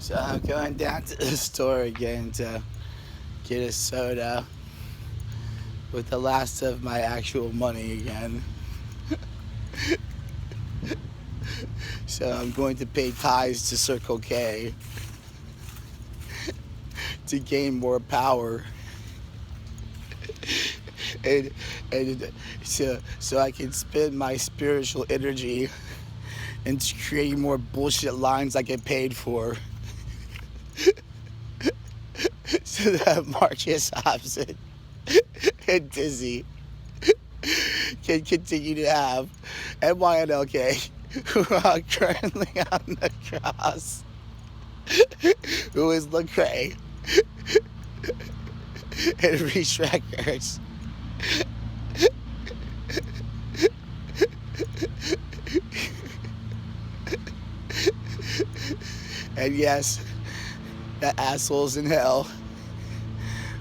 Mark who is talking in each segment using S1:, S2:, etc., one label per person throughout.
S1: So I'm going down to the store again to get a soda with the last of my actual money again. So I'm going to pay tithes to Circle K to gain more power. And, so I can spend my spiritual energy into creating more bullshit lines I get paid for. So that Marcus Hobson and Dizzy can continue to have MYNLK, who are currently on the cross, who is Lecrae, and Reach Records. And yes, the assholes in hell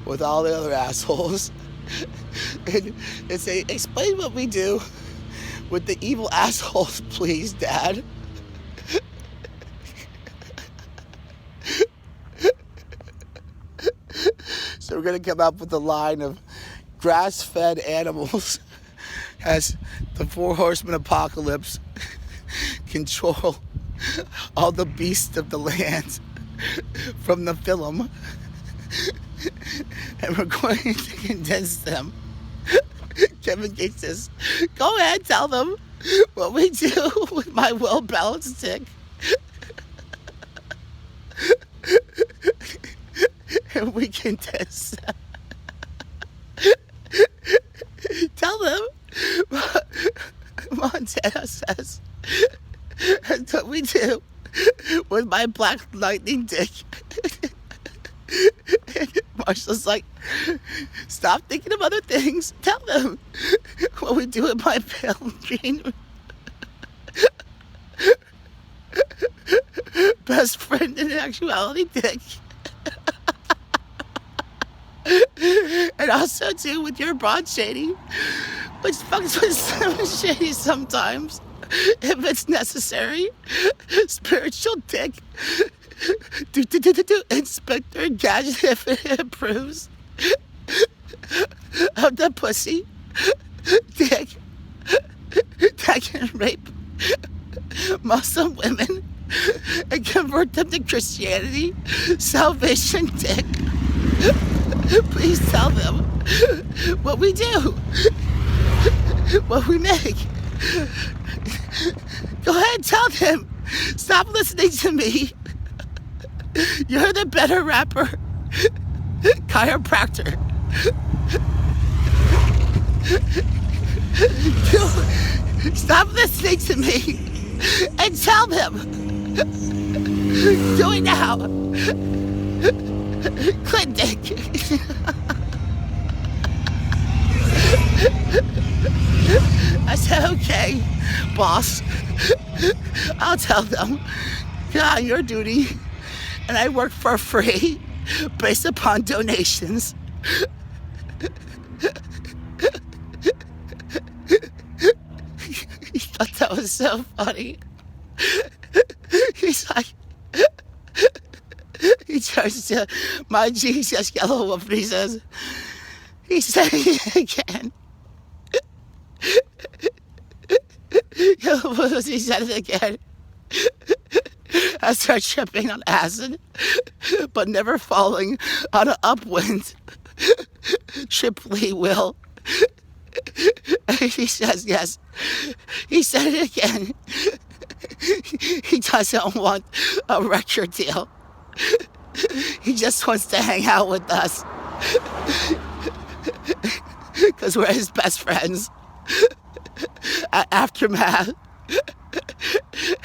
S1: with all the other assholes. And say, explain what we do with the evil assholes, please, Dad. So we're going to come up with a line of grass-fed animals as the Four Horsemen Apocalypse control all the beasts of the land from the film. And we're going to condense them. Kevin Gates says, go ahead, tell them what we do with my well-balanced stick. And we condense them. Tell them what Montana says. That's what we do with my black lightning dick. Marshall's like, stop thinking of other things. Tell them what we do with my pale green best friend in actuality dick. And also too with your broad shady, which fucks with Slim Shady sometimes if it's necessary. Spiritual dick. Inspector Gadget if it approves of the pussy dick that can rape Muslim women and convert them to Christianity. Salvation dick. Please tell them what we do, what we make. Go ahead, tell them. Stop listening to me. You're the better rapper. Chiropractor. Stop listening to me and tell them. Do it now. Clinic. I said, okay, boss. I'll tell them. Get on your duty. And I work for free based upon donations. He thought that was so funny. He's like, he turns to my Jesus Yellow Wolf and he says, he's saying it again. Yellow Wolf, he said it again. I start tripping on acid, but never falling on an upwind. Triply will. He says yes. He said it again. He doesn't want a record deal. He just wants to hang out with us. Because we're his best friends. At Aftermath.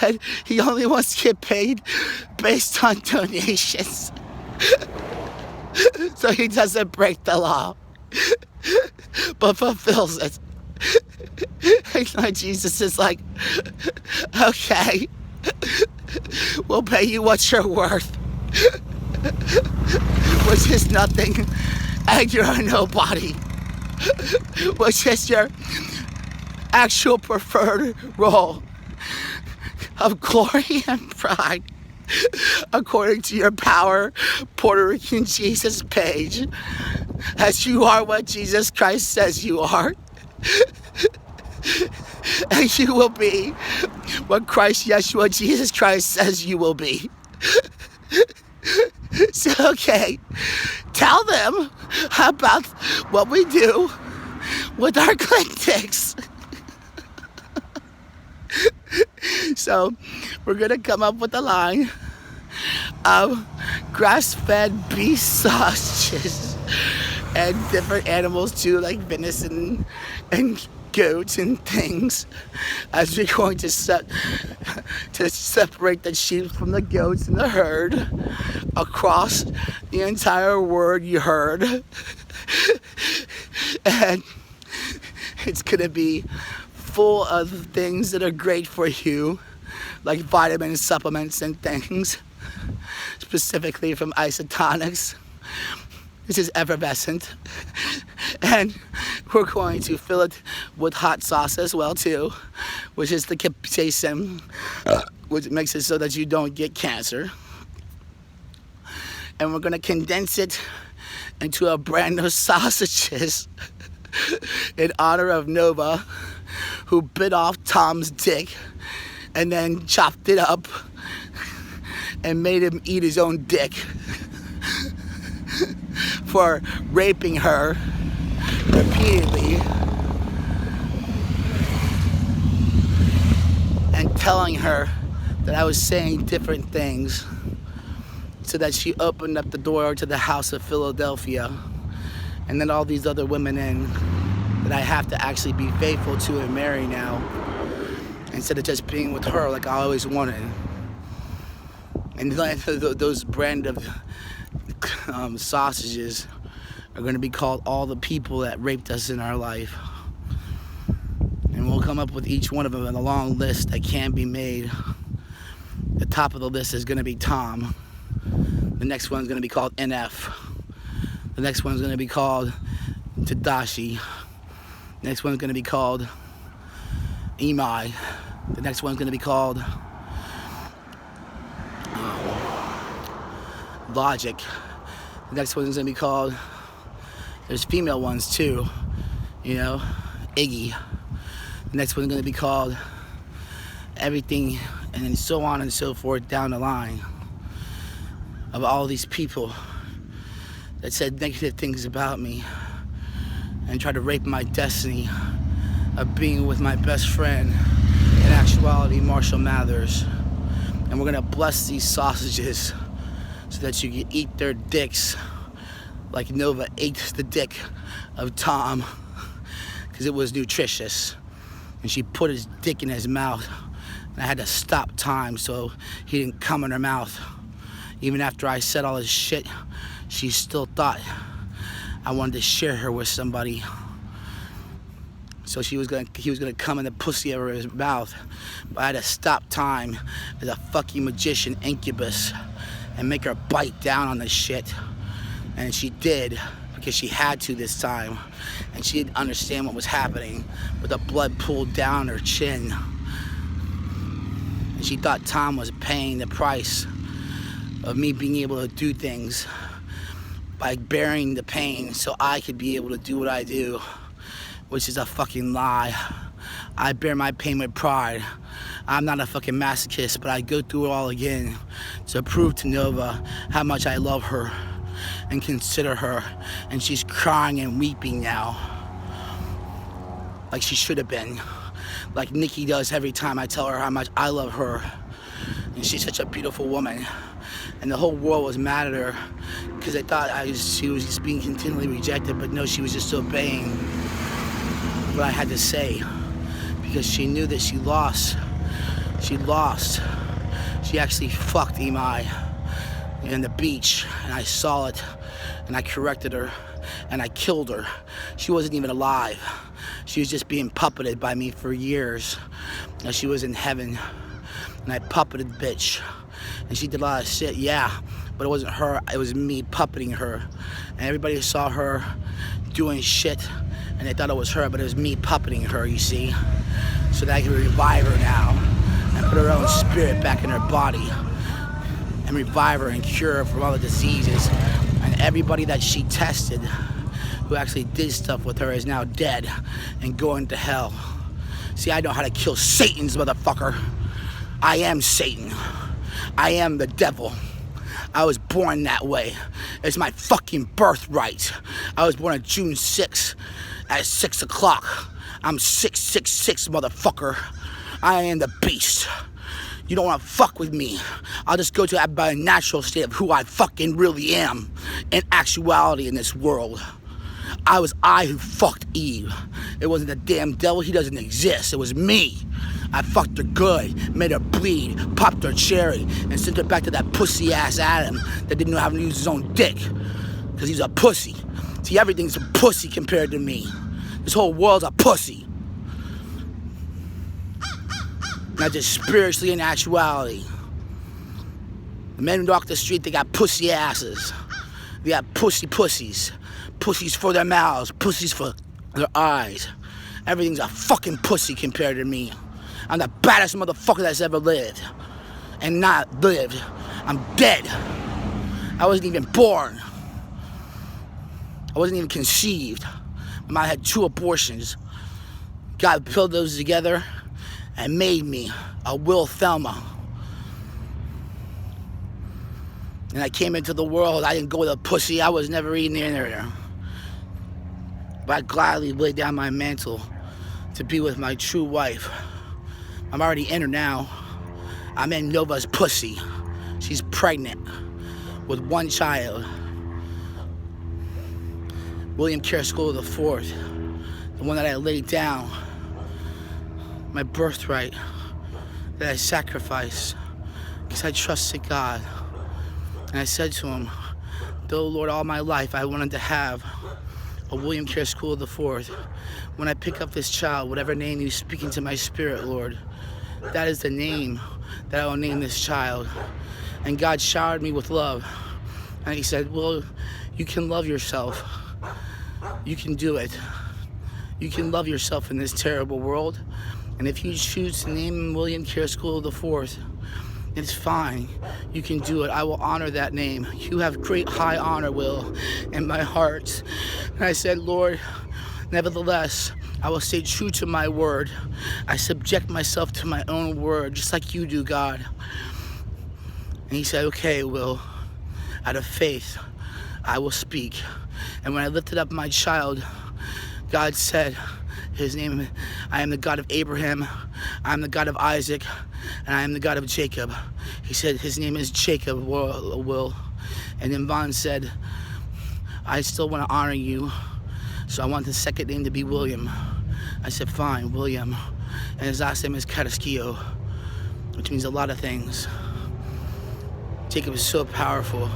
S1: And he only wants to get paid based on donations. So he doesn't break the law, but fulfills it. And Jesus is like, okay, we'll pay you what you're worth, which is nothing, and you're a nobody, which is your actual preferred role of glory and pride according to your Power Puerto Rican Jesus page, as you are what Jesus Christ says you are. And you will be what Christ Yeshua Jesus Christ says you will be. So, okay, tell them about what we do with our clinics. So we're gonna come up with a line of grass-fed beef sausages and different animals too, like venison and goats and things, as we're going to separate the sheep from the goats in the herd across the entire word you heard. And it's gonna be full of things that are great for you, like vitamin supplements and things, specifically from Isotonics. This is effervescent. And we're going to fill it with hot sauce as well too, which is the capsaicin, which makes it so that you don't get cancer. And we're gonna condense it into a brand of sausages in honor of Nova, who bit off Tom's dick and then chopped it up and made him eat his own dick for raping her repeatedly and telling her that I was saying different things, so that she opened up the door to the House of Philadelphia and then all these other women in that I have to actually be faithful to and marry now, instead of just being with her like I always wanted. And those brand of sausages are going to be called all the people that raped us in our life. And we'll come up with each one of them in a long list that can be made. The top of the list is going to be Tom. The next one's going to be called NF. The next one's going to be called Tadashi. The next one's going to be called Imai. The next one's going to be called Logic. The next one's going to be called, there's female ones too, you know, Iggy. The next one's going to be called Everything, and then so on and so forth down the line, of all these people that said negative things about me and tried to rape my destiny of being with my best friend, in actuality Marshall Mathers. And we're gonna bless these sausages so that you can eat their dicks like Nova ate the dick of Tom, because it was nutritious. And she put his dick in his mouth, and I had to stop time so he didn't come in her mouth. Even after I said all this shit, she still thought I wanted to share her with somebody. So he was gonna come in the pussy of his mouth, but I had to stop time as a fucking magician incubus and make her bite down on this shit. And she did, because she had to this time, and she didn't understand what was happening, with the blood pooled down her chin. And she thought Tom was paying the price of me being able to do things by bearing the pain so I could be able to do what I do, which is a fucking lie. I bear my pain with pride. I'm not a fucking masochist, but I go through it all again to prove to Nova how much I love her and consider her. And she's crying and weeping now, like she should have been, like Nikki does every time I tell her how much I love her. And she's such a beautiful woman. And the whole world was mad at her because they thought she was just being continually rejected, but no, she was just obeying what I had to say, because she knew that she lost. She lost. She actually fucked Imai in the beach, and I saw it, and I corrected her, and I killed her. She wasn't even alive. She was just being puppeted by me for years. Now she was in heaven, and I puppeted the bitch. And she did a lot of shit, yeah, but it wasn't her, it was me puppeting her. And everybody saw her doing shit, and they thought it was her, but it was me puppeting her, you see? So that I could revive her now, and put her own spirit back in her body. and revive her and cure her from all the diseases. And everybody that she tested who actually did stuff with her is now dead and going to hell. See, I know how to kill Satan's, motherfucker. I am Satan. I am the devil. I was born that way. It's my fucking birthright. I was born on June 6th at 6 o'clock. I'm 666, motherfucker. I am the beast. You don't want to fuck with me. I'll just go to a natural state of who I fucking really am in actuality in this world. I was I who fucked Eve. It wasn't the damn devil. He doesn't exist. It was me. I fucked her good, made her bleed, popped her cherry, and sent her back to that pussy-ass Adam that didn't know how to use his own dick. Because he's a pussy. See, everything's a pussy compared to me. This whole world's a pussy. Not just spiritually in actuality. The men who walk the street, they got pussy asses. They got pussies. Pussies for their mouths, pussies for their eyes. Everything's a fucking pussy compared to me. I'm the baddest motherfucker that's ever lived. And not lived. I'm dead. I wasn't even born. I wasn't even conceived. My mom had 2 abortions. God put those together and made me a Will Thelma. And I came into the world. I didn't go with a pussy. I was never even in there. But I gladly laid down my mantle to be with my true wife. I'm already in her now. I'm in Nova's pussy. She's pregnant with 1 child. William Carey School IV, the one that I laid down, my birthright, that I sacrificed because I trusted God. And I said to him, though, Lord, all my life I wanted to have a William Carey School IV. When I pick up this child, whatever name you speak into my spirit, Lord, that is the name that I will name this child. And God showered me with love. And he said, well, you can love yourself. You can do it. You can love yourself in this terrible world. And if you choose to name him William Carey School IV, it's fine. You can do it. I will honor that name. You have great high honor, Will, in my heart. And I said, Lord, nevertheless, I will stay true to my word. I subject myself to my own word, just like you do, God. And he said, okay, Will, out of faith, I will speak. And when I lifted up my child, God said, his name, I am the God of Abraham, I am the God of Isaac, and I am the God of Jacob. He said, his name is Jacob, Will. And then Vaughn said, I still want to honor you, so I want the second name to be William. I said, fine, William. And his last name is Carrasquillo, which means a lot of things. Jacob is so powerful.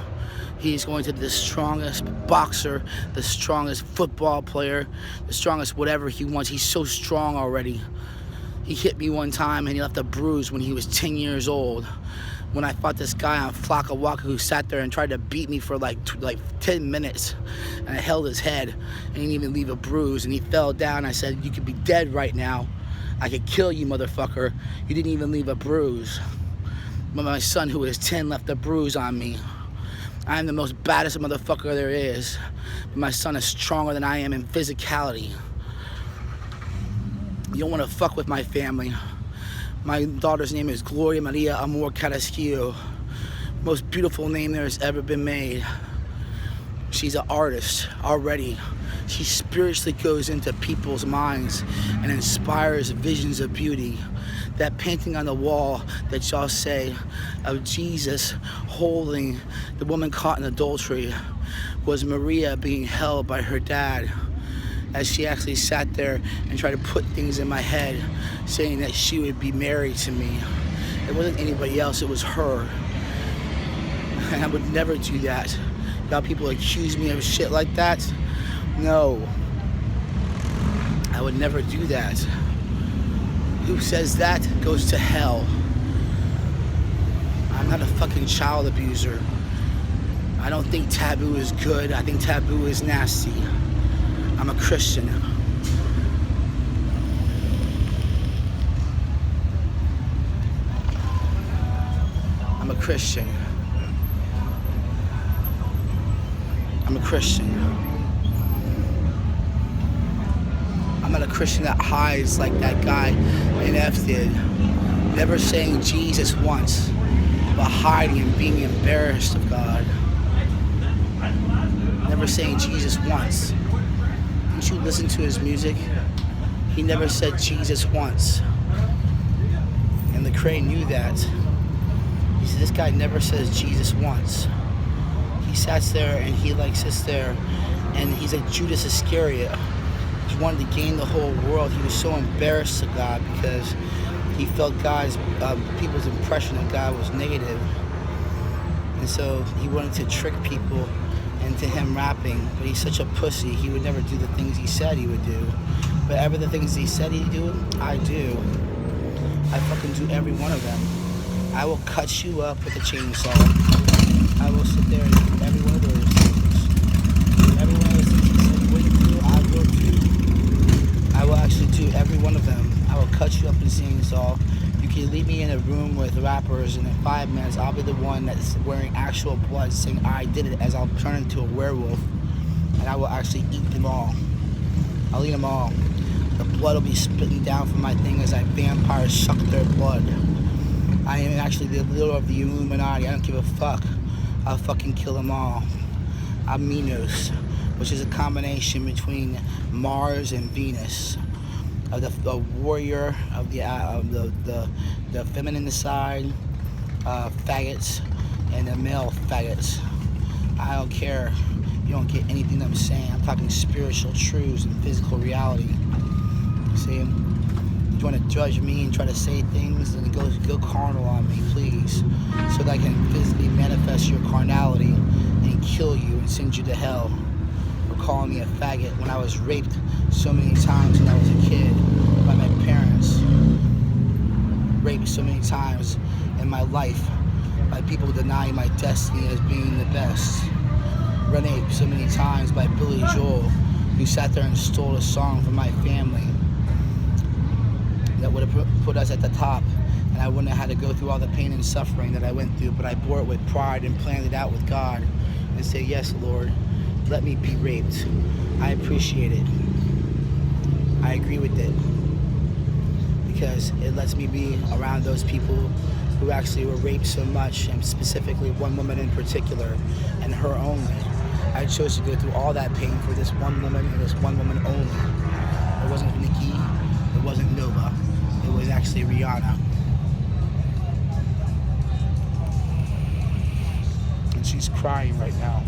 S1: He's going to be the strongest boxer, the strongest football player, the strongest whatever he wants. He's so strong already. He hit me one time and he left a bruise when he was 10 years old. When I fought this guy on Flocka Waka who sat there and tried to beat me for like 10 minutes. And I held his head and he didn't even leave a bruise. And he fell down. I said, you could be dead right now. I could kill you, motherfucker. You didn't even leave a bruise. But my son, who was 10, left a bruise on me. I'm the most baddest motherfucker there is. But my son is stronger than I am in physicality. You don't want to fuck with my family. My daughter's name is Gloria Maria Amor Carrasquillo. Most beautiful name there has ever been made. She's an artist already. She spiritually goes into people's minds and inspires visions of beauty. That painting on the wall that y'all say of Jesus holding the woman caught in adultery was Maria being held by her dad as she actually sat there and tried to put things in my head saying that she would be married to me. It wasn't anybody else, it was her. And I would never do that. Now people accuse me of shit like that. No, I would never do that. Who says that goes to hell. I'm not a fucking child abuser. I don't think taboo is good. I think taboo is nasty. I'm a Christian. I'm a Christian. I'm a Christian. I'm not a Christian that hides like that guy in F did. Never saying Jesus once, but hiding and being embarrassed of God. Never saying Jesus once. Didn't you listen to his music? He never said Jesus once. And Lecrae knew that. He said, this guy never says Jesus once. He sits there and he sits there and he's like Judas Iscariot. He wanted to gain the whole world. He was so embarrassed of God because he felt people's impression of God was negative. And so he wanted to trick people into him rapping. But he's such a pussy, he would never do the things he said he would do. But ever the things he said he'd do, I do. I fucking do every one of them. I will cut you up with a chainsaw. I will sit there and do every one of those things. Every one of those things he said he wouldn't do, I will do. I will actually do every one of them. I will cut you up with a chainsaw. You can leave me in a room with rappers, and in 5 minutes, I'll be the one that's wearing actual blood, saying I did it, as I'll turn into a werewolf, and I will actually eat them all. I'll eat them all. The blood will be spitting down from my thing as vampires suck their blood. I am actually the leader of the Illuminati. I don't give a fuck. I'll fucking kill them all. I'm Minos, which is a combination between Mars and Venus. The warrior of the feminine side, faggots, and the male faggots. I don't care. You don't get anything that I'm saying. I'm talking spiritual truths and physical reality. See, you want to judge me and try to say things, and go carnal on me, please, so that I can physically manifest your carnality and kill you and send you to hell for calling me a faggot when I was raped so many times when I was a kid by my parents. Raped so many times in my life by people denying my destiny as being the best. Raped so many times by Billy Joel, who sat there and stole a song from my family that would have put us at the top, and I wouldn't have had to go through all the pain and suffering that I went through, but I bore it with pride and planned it out with God and say, yes, Lord, let me be raped. I appreciate it. I agree with it, because it lets me be around those people who actually were raped so much, and specifically one woman in particular, and her only. I chose to go through all that pain for this one woman and this one woman only. It wasn't Nikki, it wasn't Nova, it was actually Rihanna. And she's crying right now.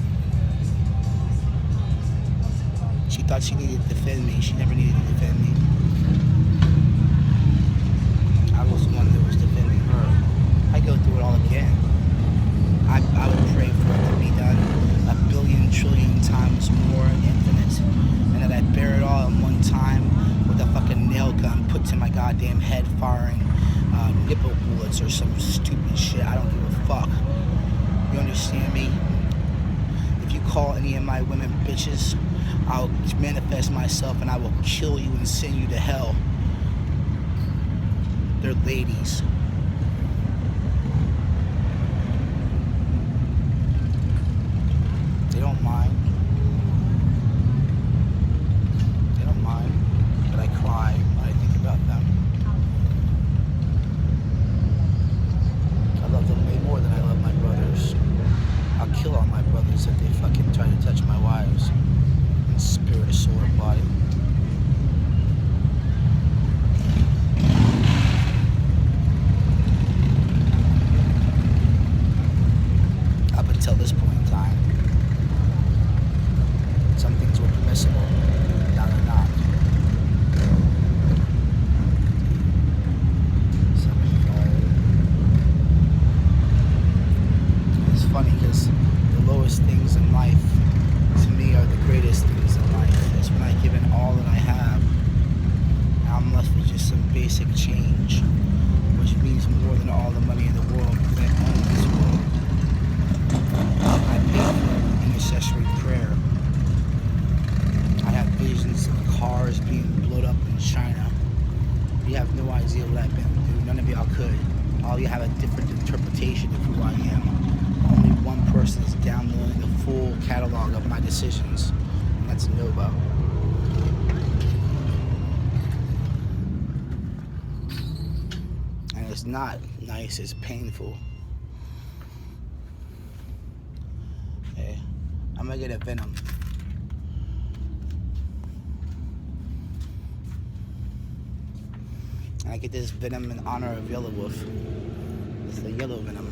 S1: She thought she needed to defend me. She never needed to defend me. I was the one that was defending her. I go through it all again. I would pray for it to be done 1 billion trillion times more infinite, and that I bear it all in one time with a fucking nail gun put to my goddamn head, firing nipple bullets or some stupid shit. I don't give a fuck. You understand me? If you call any of my women bitches, I'll manifest myself and I will kill you and send you to hell. They're ladies. They don't mind. They don't mind that I cry when I think about them. I love them way more than I love my brothers. I'll kill all my brothers if they fucking try to touch my wives in spirit, soul, or body. Up until this point in time, some things were permissible, now they're not. It's funny because the lowest things in life, to me, are the greatest things in life. It's when I've given all that I have, and I'm left with just some basic change, which means more than all the money in the world, because I own this world. I pay for intercessory prayer. I have visions of cars being blown up in China. You have no idea what I've been through. None of y'all could. All you have a different interpretation of who I am. Only one person is downloading the full catalog analog of my decisions. And that's Nova. And it's not nice, it's painful. Okay, I'm gonna get a Venom. And I get this Venom in honor of Yellow Wolf. It's the yellow Venom.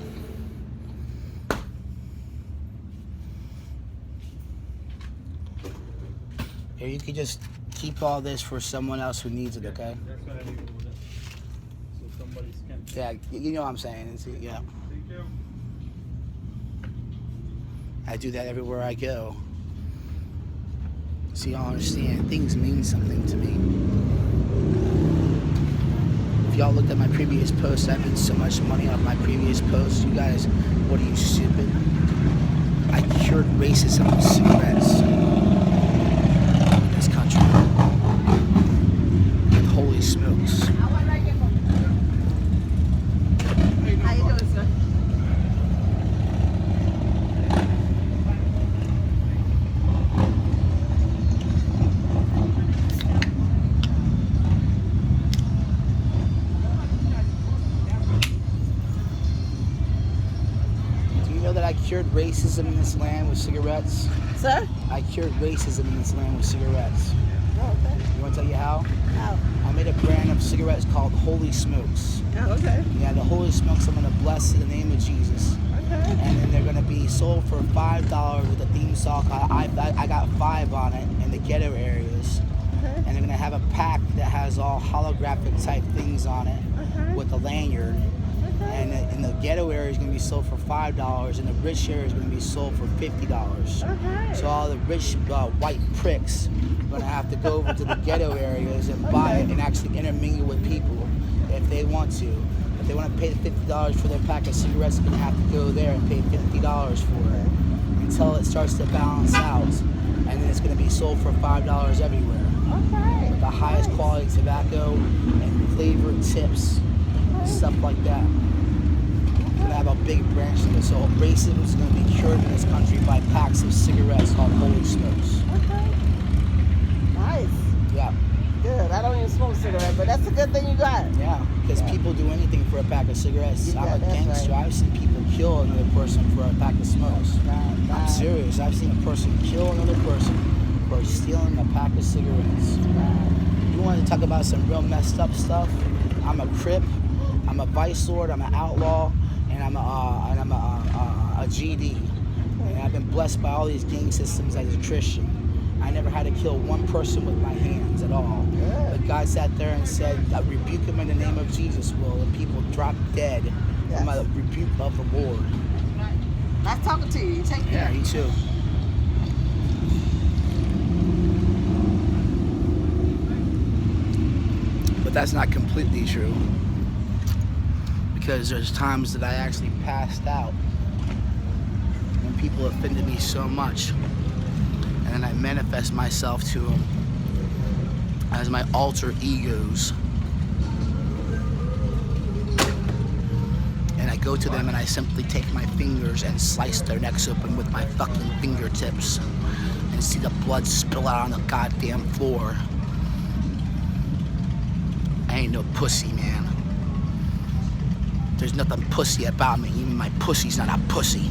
S1: Or you could just keep all this for someone else who needs it, okay?
S2: That's what I leave it with them. So somebody can.
S1: Yeah, you know what I'm saying. Yeah.
S2: Thank you.
S1: I do that everywhere I go. So y'all understand, things mean something to me. If y'all looked at my previous posts, I made so much money off my previous posts. You guys, what are you, stupid? I cured racism with cigarettes in this country. And holy smokes.
S3: How you doing, sir?
S1: Do you know that I cured racism in this land with cigarettes?
S3: Sir?
S1: I cured racism in this land with cigarettes.
S3: Oh, okay.
S1: You want to tell you how?
S3: How?
S1: I made a brand of cigarettes called Holy Smokes.
S3: Oh, okay.
S1: Yeah, the Holy Smokes I'm going to bless in the name of Jesus.
S3: Okay.
S1: And then they're going to be sold for $5 with a theme song. I got 5 on it in the ghetto areas.
S3: Okay.
S1: And they're going to have a pack that has all holographic type things on it
S3: Okay.
S1: with a lanyard. And in the ghetto area is going to be sold for $5, and the rich area is going to be sold for $50.
S3: Okay.
S1: So all the rich white pricks are going to have to go over to the ghetto areas and buy it and actually intermingle with people if they want to. If they want to pay the $50 for their pack of cigarettes, they're going to have to go there and pay $50 for it until it starts to balance out. And then it's going to be sold for $5 everywhere.
S3: Okay.
S1: The highest quality tobacco and flavored tips, stuff like that. We're going to have a big branch to this. So racism is going to be cured in this country by packs of cigarettes called Holy Smokes.
S3: Okay. Nice.
S1: Yeah,
S3: Good. I don't even smoke cigarettes, but that's a good thing you got.
S1: yeah. Because people do anything for a pack of cigarettes.
S3: Yeah,
S1: I'm a
S3: that's
S1: gangster.
S3: right.
S1: I've seen people kill another person for a pack of smokes. I'm
S3: Right.
S1: serious. I've seen a person kill another person for stealing a pack of cigarettes. You want to talk about some real messed up stuff? I'm a Crip. I'm a Vice Lord. I'm an outlaw, and I'm a GD. And I've been blessed by all these gang systems as a Christian. I never had to kill one person with my hands at all.
S3: Good.
S1: But God sat there and said, I rebuke him in the name of Jesus, Will, and people drop dead
S3: Yes.
S1: from the rebuke of the Lord.
S3: Nice talking to you. You take
S1: Yeah,
S3: care.
S1: you too. But that's not completely true. Because there's times that I actually passed out when people offended me so much. And then I manifest myself to them as my alter egos. And I go to them and I simply take my fingers and slice their necks open with my fucking fingertips and see the blood spill out on the goddamn floor. I ain't no pussy, man. There's nothing pussy about me. Even my pussy's not a pussy.